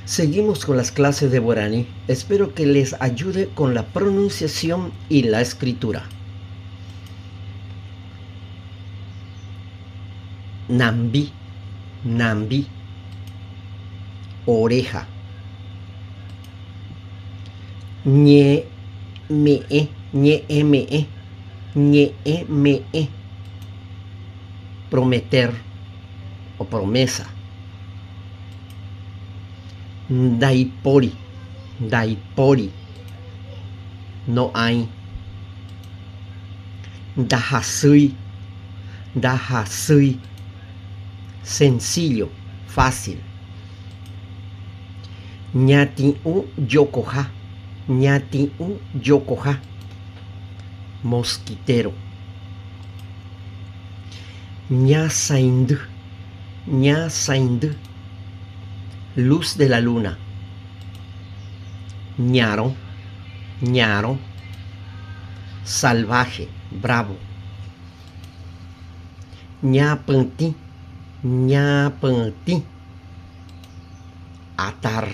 Seguimos con las clases de guaraní. Espero que les ayude con la pronunciación y la escritura. Nambi, nambi. Oreja. Ñe, me, ñe, me. Prometer o promesa. Daipori, daipori. No hay. Dajasui, dajasui. Sencillo, fácil. Ñati u yokoha, ñati u yokoha. Mosquitero. Ña saindu, ña saindu. Luz de la luna. Ñaro, ñaro. Salvaje, bravo. Ñapanti, ñapanti. Atar.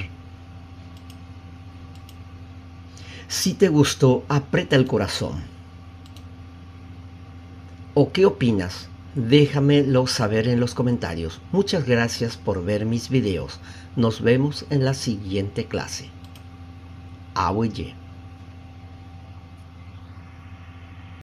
Si te gustó, aprieta el corazón. ¿O qué opinas? Déjamelo saber en los comentarios. Muchas gracias por ver mis videos. Nos vemos en la siguiente clase. Aweye.